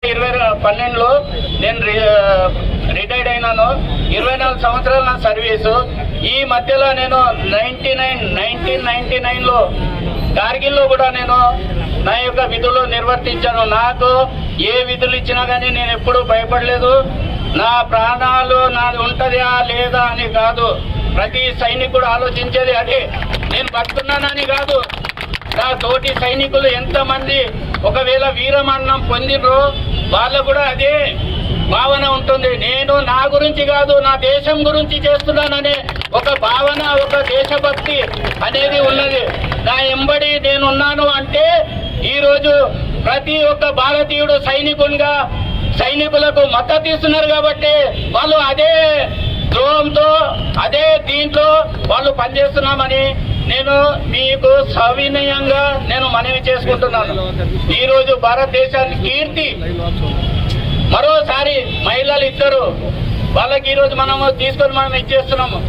2012లో నేను రిటైర్డ్ అయినాను. 24 సంవత్సరాలు నా సర్వీసు. ఈ మధ్యలో నేను 1999లో కార్గిల్లో కూడా నేను నా యొక్క విధులు నిర్వర్తించాను. నాకు ఏ విధులు ఇచ్చినా కానీ నేను ఎప్పుడూ భయపడలేదు. నా ప్రాణాలు నాది ఉంటుందా లేదా అని కాదు, ప్రతి సైనికుడు ఆలోచించేది అదే. నేను బతుకున్నానని కాదు, నా తోటి సైనికులు ఎంతమంది ఒకవేళ వీరమరణం పొందినో వాళ్ళకు కూడా అదే భావన ఉంటుంది. నేను నా గురించి కాదు, నా దేశం గురించి చేస్తున్నాననే ఒక భావన, ఒక దేశభక్తి అనేది ఉన్నది. నా ఎంబడి నేనున్నాను అంటే ఈరోజు ప్రతి ఒక్క భారతీయుడు సైనికునిగా సైనికులకు మద్దతు ఇస్తున్నారు కాబట్టి వాళ్ళు అదే ద్రోహంతో అదే దీంట్లో వాళ్ళు పనిచేస్తున్నామని నేను మీకు సవినయంగా నేను మనవి చేసుకుంటున్నాను. ఈరోజు భారతదేశానికి కీర్తి మరోసారి మహిళలు ఇద్దరు వాళ్ళకి ఈరోజు మనము తీసుకొని మనం ఇచ్చేస్తున్నాము.